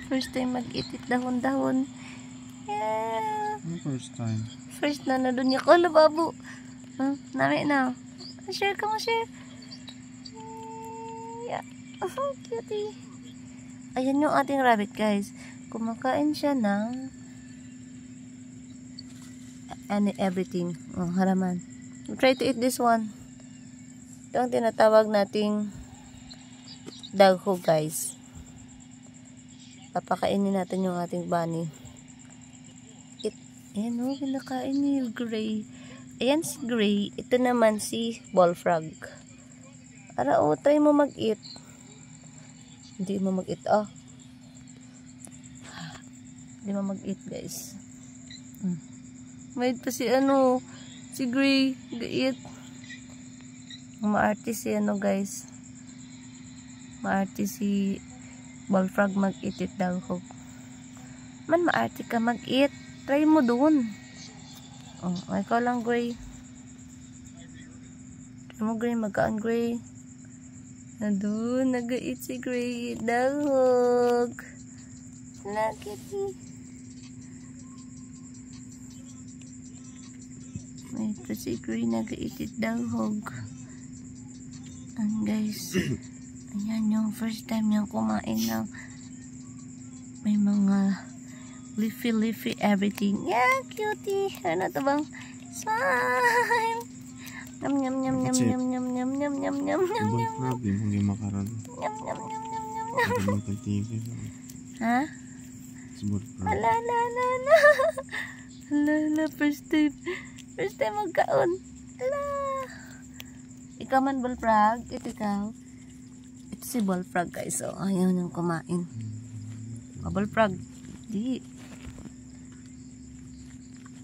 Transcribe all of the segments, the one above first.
First time mag-itit dahon-dahon. Yeah. First time. First na doon niya. Kala, babo. Nami na. Share ka mo, share. Yeah. Cutie. Ayan yung ating rabbit, guys. Kumakain siya ng everything. Haraman. We'll try to eat this one. Ito ang tinatawag nating dagho, guys. Papakainin natin yung ating bunny. Ayan o, pinakain ni Gray. Ayan si Gray. Ito naman si Bullfrog. Ara o, try mo mag-eat. Hindi mo mag-eat, Hindi mo mag-eat, guys. May pa si si Gray. Ga-eat. Maarte si guys. Maarte si Bullfrog mag-eat daw. Man, maarte ka mag-eat. Try mo doon. Ikaw lang, Gray. Try mo, Gray. Magkaan, Gray. Doon, nag-eat si Gray. Dahog. Nakiti. May pa si Gray nag-eat dahog. Guys. Ayan yung first time niyang kumain ng may mga leafy everything. Yeah, cutie. Ano to bang? Smile. Nyam nyam nyam nyam nyam nyam nyam nyam nyam nyam nyam nyam. Problem hindi makaroon. Nyam nyam nyam nyam nyam nyam. Ha? Ala la la la. Ala first time magkaon. Ala. Ikaw man, Bullfrog. Ito ikaw. Ito si Bullfrog, guys. So, ayaw niyang kumain. Bullfrog. Di.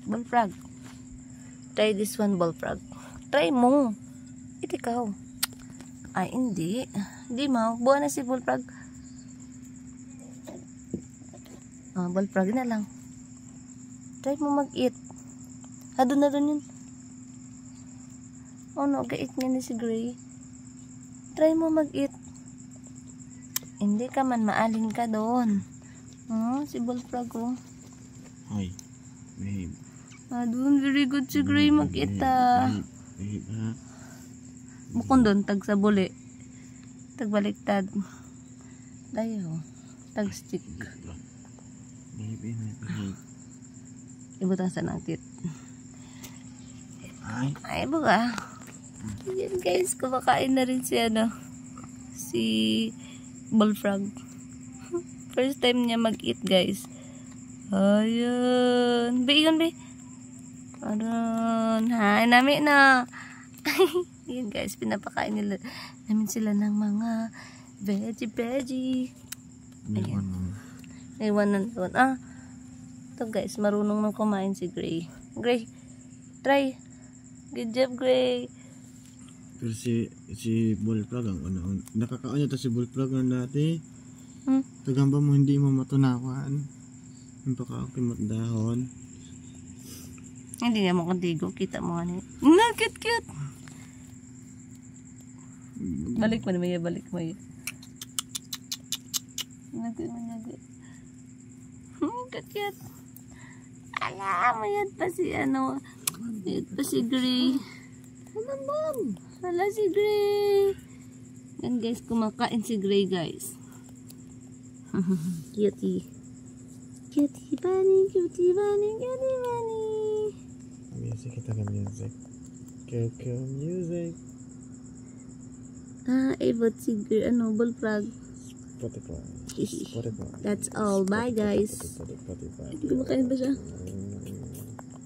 Bullfrog. Try this one, Bullfrog. Try mo. Ito ikaw. Ay, hindi. Hindi mo. Buwan na si Bullfrog. Bullfrog na lang. Try mo mag-eat. Doon na doon yun. No, ga-eat niya na si Gray. Try mo mag-eat. Hindi ka man, maalin ka doon. Si Bullfrog, Hi, babe. Doon, very good si Gray mag-eat, Babe, ha? Bukon doon, tag sa buli. Tag baliktad. Dayo. Tag stick. Babe. Ibutang sa nangtit. Ay, buka. Yan, guys, kumakain na rin si si Bullfrog. First time niya mag-eat, guys. Ayan. Be, yun, be. Ayan. Hi, nami na. Yan, guys, pinapakain nila namin sila ng mga veggie. Ayan. Iwanan doon. Ito, guys, marunong nang kumain si Gray. Gray, try. Good job, Gray. Pero si Bullfrog nakakaon niya to si Bullfrog dati. Tagambang mo hindi mo matunawan. Yung pakakimot dahon. Hindi nga mo kandigo. Kita mo nga niya. Cute. Balik mo na, balik mo yun. Nagod. Cute. Alam mo yan pa si yan pa si Gray. Wala si Gray. Yan, guys, kumakain si Gray, guys. Cutie bunny. Music, kita ka music. Coco music. Ibot si Gray, Bullfrog. Spotify. That's all. Bye, guys. Spotify. Kumakain ba siya?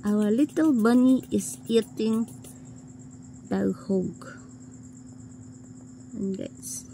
Our little bunny is eating dahog. And guys.